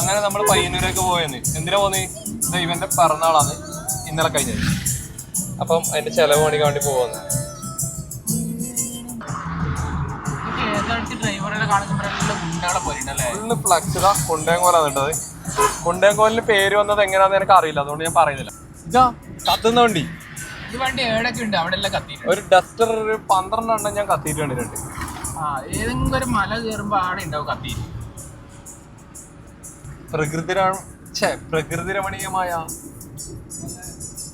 അങ്ങനെ നമ്മൾ പയ്യന്നൂരേക്ക് പോയെന്ന്. എന്തിനാ പോന്ന്? ഇവന്റെ പിറന്നാളാണ് ഇന്നലെ കഴിഞ്ഞത്. അപ്പം അതിന്റെ ചെലവ് പണിക്കാൻ വേണ്ടി പോകുന്നു. ഫുള്ള് ഫ്ലക്സ് കൊണ്ടേങ്കോലാണ് കേട്ടത്. കൊണ്ടേങ്കോലിന് പേര് വന്നത് എങ്ങനെയാന്ന് എനിക്ക് അറിയില്ല, അതുകൊണ്ട് ഞാൻ പറയുന്നില്ല. ഇതാ കത്തുന്ന വണ്ടി. ഒരു ഡസ്റ്റർ ഒരു 12 എണ്ണം ഞാൻ കത്തിയിട്ട് കണ്ടിട്ടുണ്ട്. ഏതെങ്കിലും ഒരു മല കയറുമ്പോ ആടെ ഉണ്ടാവും കത്തിയിട്ട്. പ്രകൃതി രമണീയമായ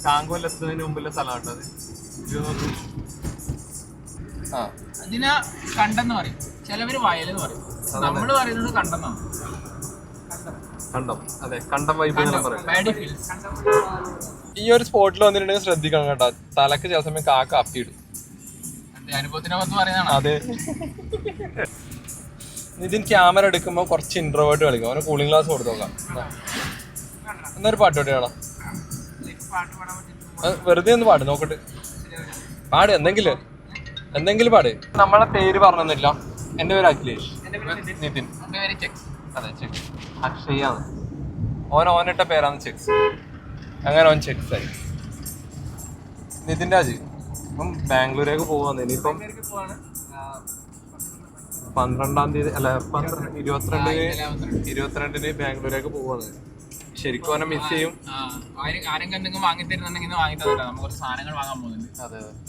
കാങ്കോലെത്തുന്നതിന് മുമ്പുള്ള സ്ഥലമാണ് അത്. അതിനാ കണ്ടെന്ന് പറയും, ചിലവര് വയലെന്ന് പറയും, നമ്മള് പറയുന്നത് കണ്ടെന്നാണ്. കണ്ടം, അതെ, കണ്ടം വൈബ്. ഈ ഒരു സ്പോട്ടിൽ വന്നിട്ടുണ്ടെങ്കിൽ ശ്രദ്ധിക്കണം കേട്ടോ, തലക്ക് ചില സമയം കാക്ക അപ്പിയിടും. അതെ. ഇതിന് ക്യാമറ എടുക്കുമ്പോ കുറച്ച് ഇൻട്രോവേർട്ട് കളിക്കും. അവന് കൂളിംഗ് ഗ്ലാസ് കൊടുത്തു നോക്കാം. എന്നൊരു പാട്ട് പാടിയാടാ, വെറുതെ ഒന്ന് പാട് നോക്കട്ടെ. പാട്, എന്തെങ്കിലും പാട്. നമ്മളെ പേര് പറഞ്ഞില്ല. എന്റെ പേര് അഖിലേഷ്. നിതിൻ. അതെ, ചെക്സ്. അക്ഷയാണ് ഓനിട്ട പേരാണ് ചെക്സ്. അങ്ങനെ ഓൻ ചെക്സ് ആയി. നിതിൻ രാജ് ഇപ്പം ബാംഗ്ലൂരേക്ക് പോവാന്ന്. ഇനിയിപ്പം 12-ാം തീയതി അല്ല 22-ന് ബാംഗ്ലൂരേക്ക് പോവാന്ന്. ശരിക്കും അവനെ മിസ് ചെയ്യും. ആരെങ്കിലും വാങ്ങിത്തരുന്നുണ്ടെങ്കിൽ വാങ്ങിത്തരാം. നമുക്ക് കുറച്ച് സാധനങ്ങൾ വാങ്ങാൻ പോകുന്നുണ്ട്.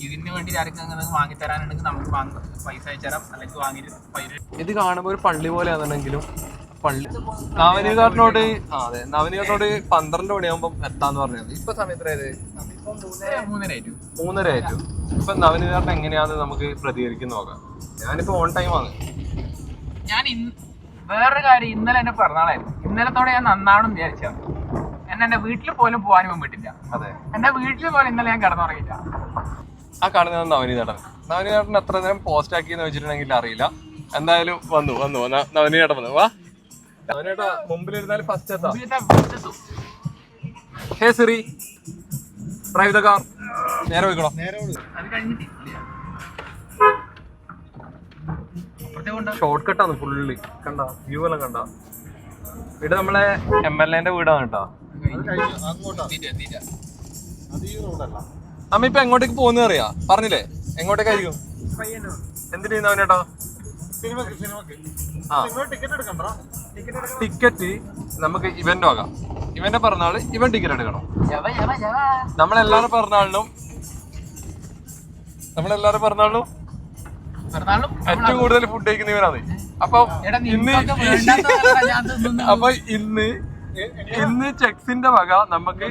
ഇതിന് വേണ്ടി ആരെങ്കിലും വാങ്ങിത്തരാനുണ്ടെങ്കിൽ നമുക്ക് പൈസ അയച്ചുതരാം, അല്ലെങ്കിൽ വാങ്ങിയിട്ട്. ഇത് കാണുമ്പോൾ ഒരു പള്ളി പോലെയാണെന്നുണ്ടെങ്കിലും പള്ളി നവനീകാട്ടിനോട് 12 മണിയാകുമ്പോൾ എത്താന്ന് പറഞ്ഞത്. ഇപ്പൊ സമയം എത്രയത്? 3:30 ആയിട്ടു. ഇപ്പൊ നവനീകാട്ടൻ എങ്ങനെയാന്ന് നമുക്ക് പ്രതികരിക്കുന്ന നോക്കാം. ഞാനിപ്പോ ഓൺ ടൈം ആണ്. ഞാൻ വേറൊരു കാര്യം, ഇന്നലെ എന്റെ പിറന്നാളായിരുന്നു. ഇന്നലത്തോടെ ഞാൻ നന്നാവണം വിചാരിച്ചാണ്. എന്റെ വീട്ടിൽ പോലും പോകാനും പറ്റില്ല. അതെ, എന്റെ വീട്ടിൽ പോലും ഇന്നലെ ഞാൻ കിടന്നുറങ്ങില്ല. ആ കാണുന്നത് നവനീതേട്ടൻ എത്ര നേരം പോസ്റ്റ് ആക്കിയെന്ന് വെച്ചിട്ടുണ്ടെങ്കിൽ അറിയില്ല. എന്തായാലും വന്നു നവനീതേട്ടൻ വന്നു. വാ നവനീതേട്ടാ, മുമ്പിലിരുന്നാലും ഫസ്റ്റ് എത്താം. Hey Siri, drive the car. നേരെ പോയിക്കോളാം. അത് കഴിഞ്ഞിട്ടില്ല, ഷോർട്ട് കട്ടാണ് ഫുള്ളി. കണ്ട വ്യൂ എല്ലാം കണ്ട. ഇവിടെ നമ്മളെ MLA-ന്റെ വീടാണ് കേട്ടോ. നമ്മ ഇപ്പൊ എങ്ങോട്ടേക്ക് പോകുന്ന അറിയാ? പറഞ്ഞില്ലേ എങ്ങോട്ടേക്കായിരിക്കും? എന്തിനാ ടിക്കറ്റ് നമുക്ക് ഇവന്റ് ആകാം. ഇവന്റെ പിറന്നാള് ഇവൻ ടിക്കറ്റ് എടുക്കണം. നമ്മളെല്ലാരും പിറന്നാളിനും ഏറ്റവും കൂടുതൽ ഫുഡ് കഴിക്കുന്ന ഇവനാണ്. അപ്പൊ ഇന്ന് ചെക്സിന്റെ വക നമുക്ക്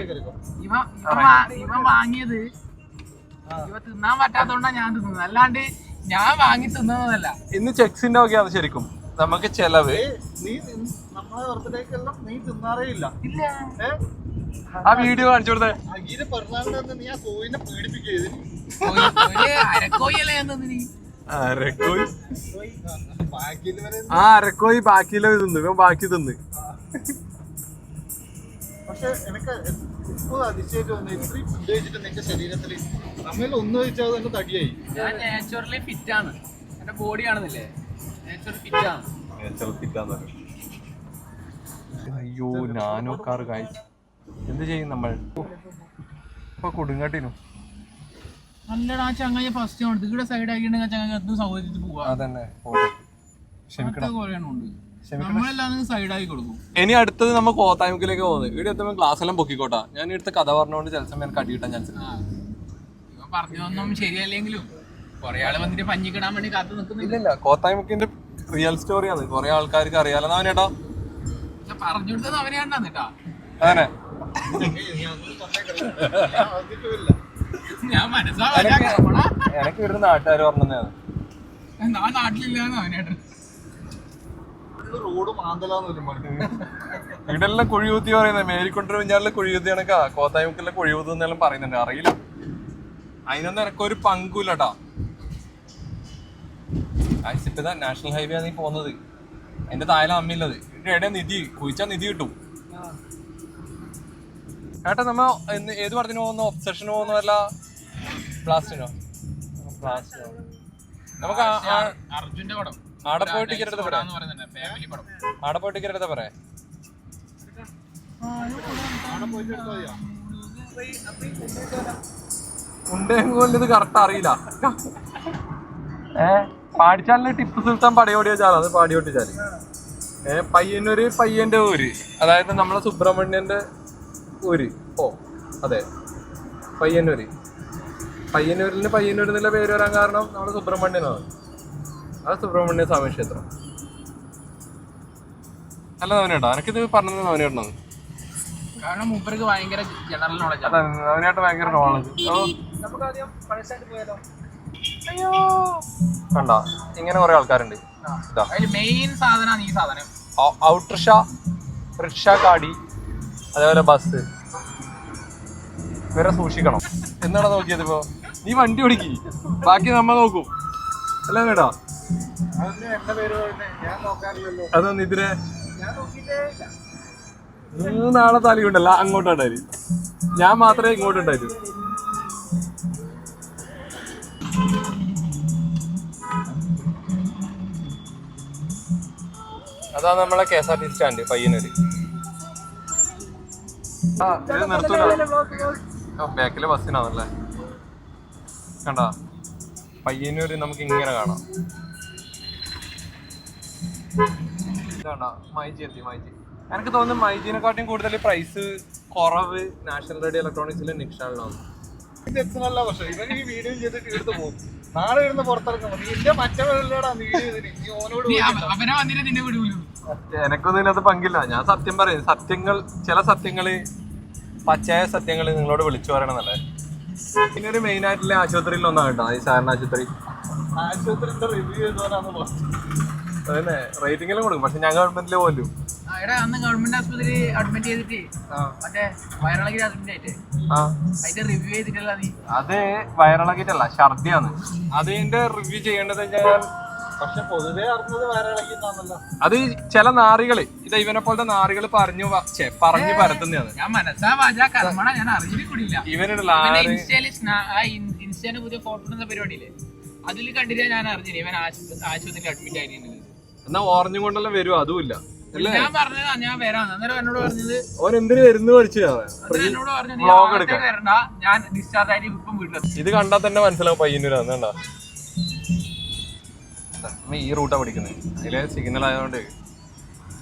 വാങ്ങിയത് തിന്നാൻ പറ്റാത്തോണ്ടാ ഞാൻ തിന്നത്, അല്ലാണ്ട് ഞാൻ വാങ്ങി തിന്നതല്ല. ഇന്ന് ചെക്സിന്റെ വകയാണ് ശരിക്കും നമുക്ക് ചെലവ്. ആ വീഡിയോ കാണിച്ചു കൊടുത്തേ. അരക്കോയി ബാക്കിയിലോ തിന്നു. ഇവൻ ബാക്കി തിന്ന്. പക്ഷെ എനിക്ക് ഇപ്പോൾ അതിശയമായിട്ട് വന്നു, ഇത്രയും ഫുഡ് കഴിച്ചിട്ട് നിന്റെ ശരീരത്തിൽ നമ്മൾ ഒന്ന് കഴിച്ചാൽ തന്നെ തടിയായി. ഞാൻ നാച്ചുറലി ഫിറ്റ് ആണ്. എന്റെ ബോഡി ആണെന്നില്ലേ, നാച്ചുറൽ ഫിറ്റ് ആണ്. അയ്യോ, നാനോ കാർ കഴിച്ചു. എന്ത് ചെയ്യും നമ്മൾ ഇപ്പൊ? കൊടുങ്ങട്ടിനു നല്ലടാ ചങ്ങായി ഫസ്റ്റ് ആണ്. ഇവിടെ സൈഡ് ആക്കിയിട്ടുണ്ടെങ്കിൽ ചങ്ങായി എന്തും സൗകര്യത്തിൽ പോവാ. അതന്നെ, നമ്മളെല്ലാം സൈഡ് ആക്കി കൊടുക്കും. ഇനി അടുത്തത് നമ്മൾ കോത്തായ്മുക്കിലേക്ക് പോകുന്നത്. ഇവിടെ എത്തുമ്പോൾ ക്ലാസ് എല്ലാം പൊക്കിക്കോട്ടാ. ഞാൻ ഇവിടുത്തെ കഥ പറഞ്ഞുകൊണ്ട് ചില സമയം എനിക്ക് അടി കിട്ടാൻ ചാൻസ്. പറഞ്ഞതൊന്നും ശരിയല്ലെങ്കിലും കൊറേ ആള് വന്നിട്ട് പഞ്ഞിക്കിടാൻ വേണ്ടി കാത്തു നിൽക്കുന്നില്ല. ഇല്ല, കോത്തായ്മുക്കിന്റെ റിയൽ സ്റ്റോറിയാണ്. കുറെ ആൾക്കാർക്ക് അറിയാലോ. അവനേട്ടാ പറഞ്ഞു കൊടുത്തത് അവനെയാണ്ടാ കേട്ടാ. അങ്ങനെ ഞാൻ മനസ്സിലാക്കി എനിക്ക് ഇവിടുന്ന് നാട്ടുകാർ പറഞ്ഞതാണ്. നാട്ടിലില്ലാന്ന് അവനേട്ടൻ. ഇവിടെല്ലാം കുഴിയൂത്തി പറയുന്നത്. മേരിക്കൊണ്ടൊരു കുഞ്ഞാലിലെ കുഴിയൂത്തി കണക്കാ കോത്തായ്മുക്കിലെ കുഴിയൂത്തി എന്നെല്ലാം പറയുന്നുണ്ട്. അറിയില്ല, അതിനൊന്നും എനക്കൊരു പങ്കുമില്ലട്ടാ. ഇപ്പതാ നാഷണൽ ഹൈവേ ആണ് ഈ പോകുന്നത്. എന്റെ താഴെ അമ്മയുള്ളത്. ഇവിടെ എവിടെ നിധി കുഴിച്ചാ നിധി കിട്ടും. ഏട്ടാ, നമ്മ ഏത് പടത്തിന് പോകുന്നു? ഒബ്സഷന് പോകുന്നതല്ല, ബ്ലാസ്റ്റിനോ? നമുക്ക് അർജുന്റെ പടം ആടെ പോയി ടിക്കറ്റ് എടുത്ത പറയാം. ആടെ പോയി ടിക്കറ്റ് എടുത്ത പറയാം. അവിടെ പോയിട്ട് എടുത്താൽ മതിയോ? ഉണ്ടെങ്കിൽ ഇത് കറക്റ്റ് അറിയില്ല. പാടിച്ചാലിന് ടിപ്പു സുൽത്താൻ പടയോടി വെച്ചാൽ അത് പാടിയോട്ടിച്ചാല്. പയ്യന്നൂര് പയ്യന്റെ ഊര്, അതായത് നമ്മളെ സുബ്രഹ്മണ്യന്റെ ഊര്. ഓ അതെ, പയ്യന്നൂര്. പയ്യന്നൂരിന് പയ്യന്നൂർ എന്നുള്ള പേര് വരാൻ കാരണം നമ്മുടെ സുബ്രഹ്മണ്യനാണ്. അത് സുബ്രഹ്മണ്യ സ്വാമി ക്ഷേത്രം. അല്ല നവനേട്ടാ, എനിക്കിത് പറഞ്ഞത് നവനേട്ടനാണ്. കാരണം മൂപ്പർക്ക് ഭയങ്കര ജനറൽ നോളജ്. അതെ, നവനേട്ടൻ ഭയങ്കര നോളജ്. നമുക്ക് ആദ്യം പഴശ്ശാണ്ടി പോയാലോ? അയ്യോ കണ്ട, ഇങ്ങനെ കുറെ ആൾക്കാരുണ്ട്. അതിൽ മെയിൻ സാധനമാണ് ഈ സാധനം. ഔട്ട്രിഷ, റിക്ഷ, കാടി, അതേപോലെ ബസ്. ഇവരെ സൂക്ഷിക്കണം. എന്താണ് നോക്കിയത്? ഇപ്പോ നീ വണ്ടി ഓടിക്കി, ബാക്കി നമ്മൾ നോക്കും. അല്ല കേട്ടാ, എന്റെ പേര് ഞാൻ നോക്കാറില്ലല്ലോ. അതൊന്നും ഇതിനെ ഞാൻ നോക്കിയിട്ടേ ഇല്ല. 3 ആളെ തലയുണ്ടല്ല അങ്ങോട്ടുണ്ടായി, ഞാൻ മാത്രമേ ഇങ്ങോട്ടുണ്ടായിരുന്നു. അതാ നമ്മളെ KSRTC സ്റ്റാൻഡ് പയ്യന്നൂര്. ഇത് നിർത്തൂല, ബാക്കിലെ ബസ്സിനാണല്ലേ. കണ്ട, പയ്യന്നൂര് നമുക്ക് ഇങ്ങനെ കാണാം. ഇതാണ്ട മൈജി എത്തി. മൈജി എനിക്ക് തോന്നുന്നു മൈജിനെക്കാട്ടും കൂടുതൽ പ്രൈസ് കുറവ് നാഷണൽ റേഡിയോ ഇലക്ട്രോണിക്സിലെ നിക്ഷാളിനാണ്. അല്ല, പക്ഷെ ഇവൻ ഈ വീഡിയോ ചെയ്തിട്ട് എടുത്ത് പോകും. നാളെ ഇരുന്ന് പുറത്തിറക്കാൻ മതി. ഇന്റെ മറ്റവരോടാ വീഡിയോ ചെയ്തിട്ട് നീ ഓനോട് അവനെ വന്നിട്ട് നിന്നെ വിടുള്ളൂ. എനക്കൊന്നും ഇതിനകത്ത് പങ്കില്ല. ഞാൻ സത്യം പറയും. സത്യങ്ങൾ, ചില സത്യങ്ങള്, പച്ചയായ സത്യങ്ങൾ നിങ്ങളോട് വിളിച്ചു പറയണമെന്നല്ലേ. പിന്നെ ഒരു മെയിൻ ആയിട്ടുള്ള ആശുപത്രിയിൽ ഒന്നാണ് കേട്ടോ, ഈ സാധാരണ ആശുപത്രി. ആശുപത്രിന്റെ റിവ്യൂ ചെയ്തവരാന്ന് പറഞ്ഞു. അതന്നെ, റേറ്റിംഗെല്ലാം കൊടുക്കും. പക്ഷെ ഞാൻ ഗവൺമെന്റില് പോലും അന്ന് ഗവൺമെന്റ് ആശുപത്രി അഡ്മിറ്റ് ചെയ്തിട്ട് മറ്റേ വയറിളകി അഡ്മിറ്റ് ആയിട്ട് അതിന്റെ റിവ്യൂ ചെയ്തിട്ടല്ല നീ. അത് വയറിളകിട്ടല്ല, ഛർദിയാണ്. അതിന്റെ റിവ്യൂ ചെയ്യേണ്ടത് ഞാൻ. പക്ഷെ പൊതുവെ അറിഞ്ഞത് വയറിളകിന്നാണല്ലോ. അത് ചില നാറികള്, ഇത് ഇവനെ പോലത്തെ നാറികള് പറഞ്ഞു പരത്തുന്നതാണ്. ഞാൻ മനസ്സാ വാചാ കർമ്മണ ഞാൻ അറിഞ്ഞിട്ട് കൂടിയില്ല. ഇവനുള്ള ഇൻസ്റ്റയില് പുതിയ ഫോട്ടോ എടുക്കുന്ന പരിപാടിയില്ലേ, അതിൽ കണ്ടില്ല ഞാൻ അറിഞ്ഞില്ല ഇവൻ ആശുപത്രിയിൽ അഡ്മിറ്റ് ആയിരുന്നു. എന്നാ ഓറഞ്ചും കൊണ്ടെല്ലാം വരും, അതുമില്ല. ഞാൻ പറഞ്ഞതാ ഞാൻ വരാന്ന്. അന്നേരം എന്നോട് പറഞ്ഞത് ഓൻ എന്തിനു വരുന്നു പഠിച്ചു. എന്നോട് പറഞ്ഞു വരണ്ട, ഞാൻ ഡിസ്ചാർജ് ആയിട്ട് ഇപ്പം വീട്ടിലെത്തി. ഇത് കണ്ടാൽ തന്നെ മനസ്സിലാവും പയ്യന്നൂരാന്ന്. കണ്ടാ, ഈ റൂട്ടാ പഠിക്കുന്നത്. അതിലെ സിഗ്നൽ ആയതുകൊണ്ട്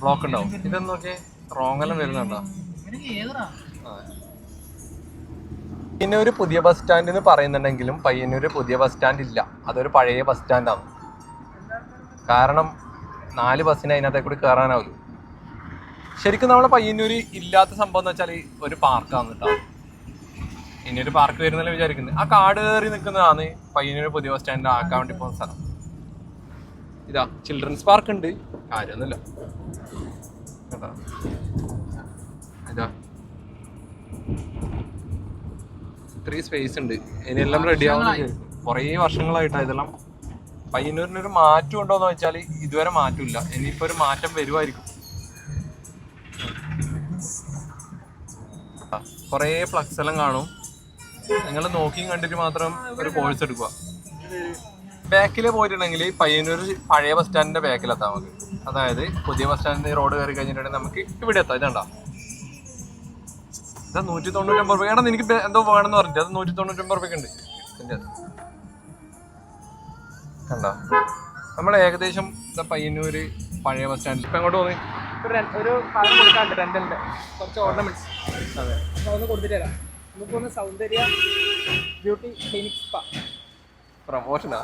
ബ്ലോക്ക് ഉണ്ടാവും. ഇതെന്നൊക്കെ റോങ് എല്ലാം വരുന്നുണ്ടോ? പയ്യന്നൂര് പുതിയ ബസ് സ്റ്റാൻഡ് എന്ന് പറയുന്നുണ്ടെങ്കിലും പയ്യന്നൂര് പുതിയ ബസ് സ്റ്റാൻഡ് ഇല്ല. അതൊരു പഴയ ബസ് സ്റ്റാൻഡാണ്. കാരണം 4 ബസ്സിന് അതിനകത്തെ കൂടി കയറാനാവില്ല. ശരിക്കും നമ്മളെ പയ്യന്നൂര് ഇല്ലാത്ത സംഭവം എന്ന് വെച്ചാൽ ഒരു പാർക്കാണ് കേട്ടോ. ഇനി ഒരു പാർക്ക് വരുന്നല്ലേ വിചാരിക്കുന്നത്. ആ കാട് കയറി നിൽക്കുന്നതാണ് പയ്യന്നൂര് പുതിയ ബസ് സ്റ്റാൻഡ് ആക്കാൻ വേണ്ടി പോകുന്ന സ്ഥലം. ഇതാ ചിൽഡ്രൻസ് പാർക്ക് ഉണ്ട്, കാര്യമൊന്നുമില്ല കേട്ടോ. ഇതാ ഇത്രയും സ്പേസ് ഉണ്ട്. ഇനിയെല്ലാം റെഡി ആവുന്ന കുറേ വർഷങ്ങളായിട്ടാണ് ഇതെല്ലാം. പയ്യന്നൂരിനൊരു മാറ്റം ഉണ്ടോ എന്ന് വെച്ചാൽ ഇതുവരെ മാറ്റമില്ല. ഇനിയിപ്പോ ഒരു മാറ്റം വരുമായിരിക്കും. കുറേ ഫ്ലക്സ് എല്ലാം കാണും. നിങ്ങൾ നോക്കിയും കണ്ടിട്ട് മാത്രം ഒരു കോഴ്സ് എടുക്കുക. ബാക്കിൽ പോയിട്ടുണ്ടെങ്കിൽ പയ്യന്നൂർ പഴയ ബസ് സ്റ്റാൻഡിന്റെ ബാക്കിലെത്താം നമുക്ക്. അതായത് പുതിയ ബസ് സ്റ്റാൻഡിന്റെ റോഡ് കയറി കഴിഞ്ഞിട്ടുണ്ടെങ്കിൽ നമുക്ക് ഇവിടെ എത്താം. ഇതാ 199 രൂപ. എടാ എനിക്ക് എന്തോ വേണമെന്ന് പറഞ്ഞിട്ട് അത് 199 രൂപയ്ക്ക് ഉണ്ട്. കണ്ട, നമ്മൾ ഏകദേശം പയ്യന്നൂര് പഴയ ബസ് സ്റ്റാൻഡിൽ ഇപ്പൊ എങ്ങോട്ട് തോന്നി ഒരു സാധനം കൊടുക്കാണ്ട് റെന്റലിന്റെ കുറച്ച് ഓർണമെന്റ്സ്. അതെ, ഒന്ന് കൊടുത്തിട്ട് തരാം. നമുക്കൊന്ന് സൗന്ദര്യ ബ്യൂട്ടി ക്ലിനിക് സ്പാ പ്രമോഷനാ.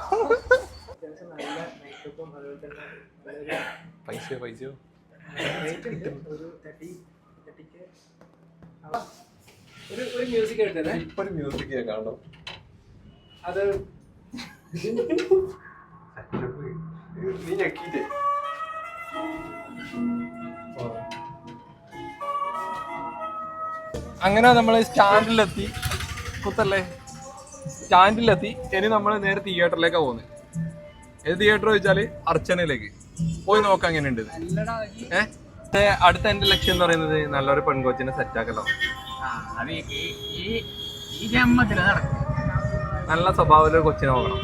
പൈസയോ ഒരു മ്യൂസിക് എടുത്തേ. ഇപ്പൊ ഒരു മ്യൂസിക് കാണണം. അത് നീ ഞെക്കിയില്ലേ? അങ്ങനെ നമ്മൾ സ്റ്റാൻഡിലെത്തി. കുത്തല്ലേ, സ്റ്റാൻഡിലെത്തി. ഇനി നമ്മൾ നേരെ തിയേറ്ററിലേക്കാണ് പോകുന്നത്. ഏത് തിയേറ്റർ ചോദിച്ചാല് അർച്ചനയിലേക്ക് പോയി നോക്കാം എങ്ങനെയുണ്ട്. അടുത്ത എന്റെ ലക്ഷ്യം എന്ന് പറയുന്നത് നല്ലൊരു പെൺകൊച്ചിനെ സെറ്റാക്കലോ. നല്ല സ്വഭാവമുള്ള കൊച്ചിനെ നോക്കണം.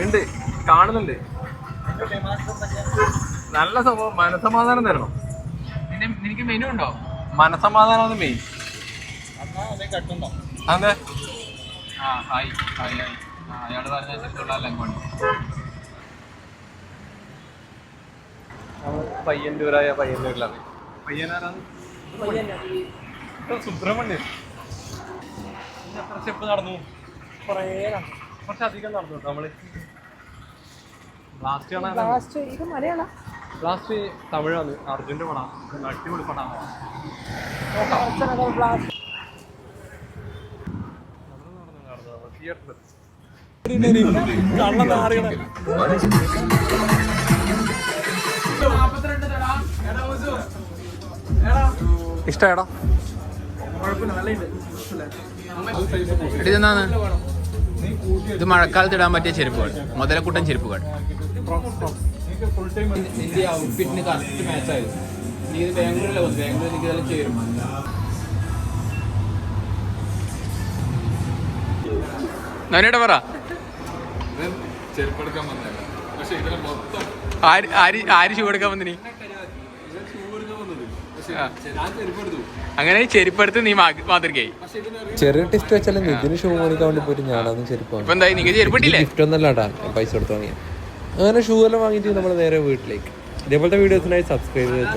ഉണ്ട്, കാണുന്നുണ്ട്. നല്ല സ്വഭാവം, മനസമാധാനം തരണം. നിനക്ക് മെനു ഉണ്ടോ? മനസമാധാനമാണ് മെയിൻ. എന്നാ അതേ കട്ടുണ്ടോ? അതെ ആ ഹായ് ഹായ് ഹായ്. അയാൾ പറഞ്ഞ ലെങ്കൊണ്ട് പയ്യന്നൂരായ പയ്യന്നൂരിലാണ്. പയ്യനാരാണ്? സുബ്രഹ്മണ്യൻ. എത്ര സ്റ്റെപ്പ് നടന്നു? കുറച്ചധികം നടന്നു. നമ്മള് ലാസ്റ്റ് തമിഴാണ്. അർജുന്റെ പടം. അടിപൊളി പടമാണ്. ഇഷ്ടാടാ? ഇതെന്താണ്? ഇത് മഴക്കാലത്ത് ഇടാൻ പറ്റിയ ചെരുപ്പുകൾ, മുതലക്കുട്ടൻ ചെരുപ്പുകൾ. നിന്റെ ഔട്ട്ഫിറ്റിന് കറക്റ്റ് മാച്ച് ആയിരുന്നു. നീ ഇത് ബാംഗ്ലൂരിലെ വന്നു. ബാംഗ്ലൂർ എനിക്ക് ഇതെല്ലാം ചേരും. നവനേട്ടാ പറ. ചെരുപ്പെടുക്കാൻ വന്നേ. പക്ഷെ ഇതിന് മൊത്തം ആര് ഷൂ എടുക്കാൻ വന്നിനി? ഞാൻ ചെരുപ്പെടുത്തു. അങ്ങനെ ചെരുപ്പെടുത്ത് നീ മാതൃകയായി. ചെറിയ ടെസ്റ്റ് വെച്ചാലും നിതിന് ഷൂ വാങ്ങിക്കാൻ വേണ്ടി പോയിട്ട് ഞാനൊന്നും ചെരുപ്പ് ഇപ്പൊ എന്തായി? നിങ്ങൾക്ക് ചെരുപ്പിട്ടില്ലേ? ഗിഫ്റ്റ് ഒന്നല്ല കേട്ടാ, പൈസ കൊടുത്ത് വാങ്ങിയാൽ. അങ്ങനെ ഷൂ എല്ലാം വാങ്ങിയിട്ട് നമ്മൾ നേരെ വീട്ടിലേക്ക്. ഇതേപോലത്തെ വീഡിയോസിനായി സബ്സ്ക്രൈബ് ചെയ്ത്